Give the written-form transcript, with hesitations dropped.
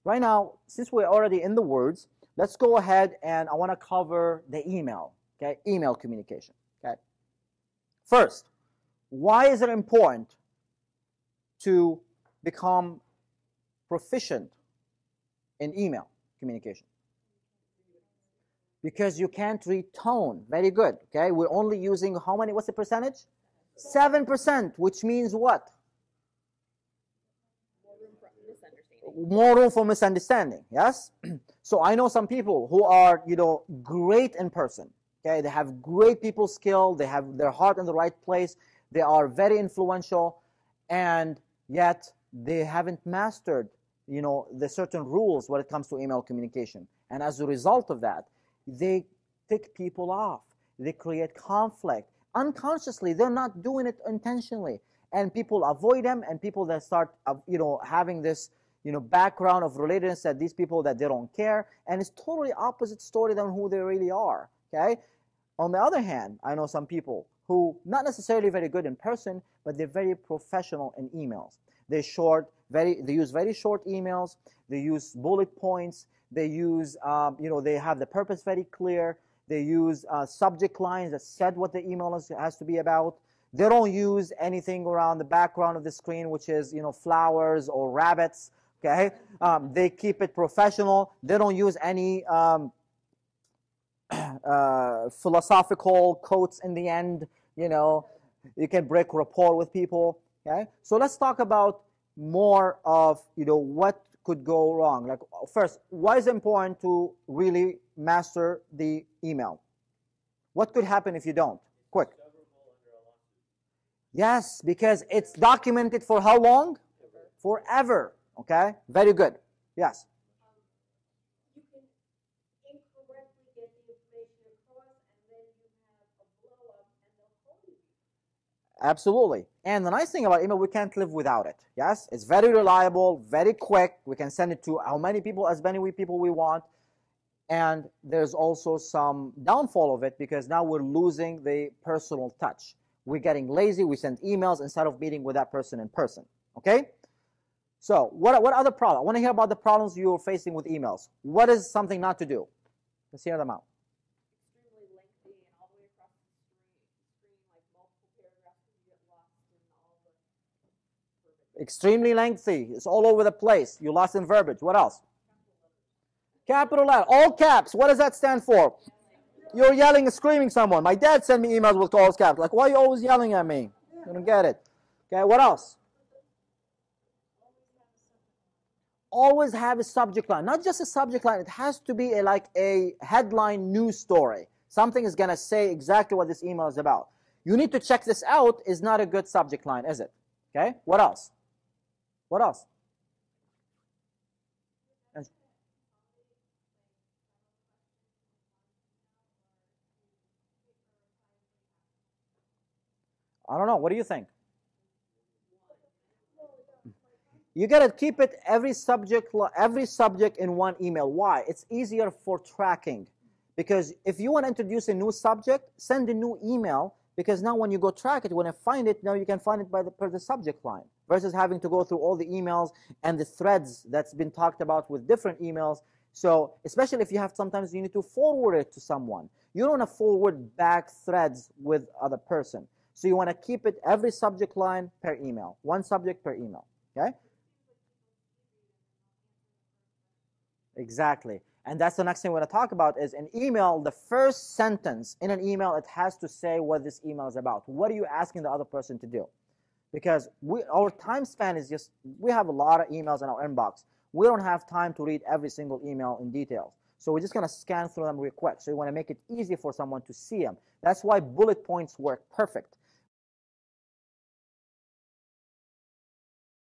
Right now, since we're already in the words, let's go ahead and I want to cover the email, okay? Email communication, okay? First, why is it important to become proficient in email communication? Because you can't read tone. Very good, okay? We're only using how many, what's the percentage? 7%, which means what? More room for misunderstanding, yes? So I know some people who are, great in person, okay? They have great people skill, they have their heart in the right place, they are very influential, and yet they haven't mastered, the certain rules when it comes to email communication. And as a result of that, they tick people off. They create conflict. Unconsciously, they're not doing it intentionally. And people avoid them, and people that start, having this, background of relatedness that these people that they don't care, and it's totally opposite story than who they really are, okay? On the other hand, I know some people who, not necessarily very good in person, but they're very professional in emails. They use very short emails, they use bullet points, they use, they have the purpose very clear, they use subject lines that said what the email has to be about. They don't use anything around the background of the screen, which is, flowers or rabbits, okay? They keep it professional. They don't use any philosophical quotes in the end, You can break rapport with people, okay? So let's talk about more of, what could go wrong. Like, first, why is it important to really master the email? What could happen if you don't? Quick. Yes, because it's documented for how long? Forever. Okay? Very good. Yes. You can incorrectly get the information across, and then you have a blow-up, and they'll hold you. Absolutely. And the nice thing about email, we can't live without it. Yes? It's very reliable, very quick. We can send it to as many people we want. And there's also some downfall of it because now we're losing the personal touch. We're getting lazy. We send emails instead of meeting with that person in person. Okay? So what other problem? I want to hear about the problems you're facing with emails. What is something not to do? Let's hear them out. Extremely lengthy and all the way across the screen, like multiple paragraphs, you get lost in all the verbiage. Extremely lengthy. It's all over the place. You're lost in verbiage. What else? Capital letter. All caps. What does that stand for? You're yelling and screaming someone. My dad sent me emails with all caps. Like, why are you always yelling at me? I don't get it. Okay, what else? Always have a subject line. Not just a subject line. It has to be like a headline news story. Something is going to say exactly what this email is about. You need to check this out is not a good subject line, is it? Okay, what else? What else? I don't know. What do you think? You got to keep it every subject in one email. Why? It's easier for tracking. Because if you want to introduce a new subject, send a new email. Because now when you go track it, when I find it, now you can find it per the subject line. Versus having to go through all the emails and the threads that's been talked about with different emails. So especially if you have, sometimes you need to forward it to someone. You don't want to forward back threads with other person. So you want to keep it every subject line per email. One subject per email. Okay? Exactly. And that's the next thing we're going to talk about is an email, the first sentence in an email, it has to say what this email is about. What are you asking the other person to do? Because our time span is just, we have a lot of emails in our inbox. We don't have time to read every single email in details. So we're just going to scan through them real quick. So you want to make it easy for someone to see them. That's why bullet points work perfect.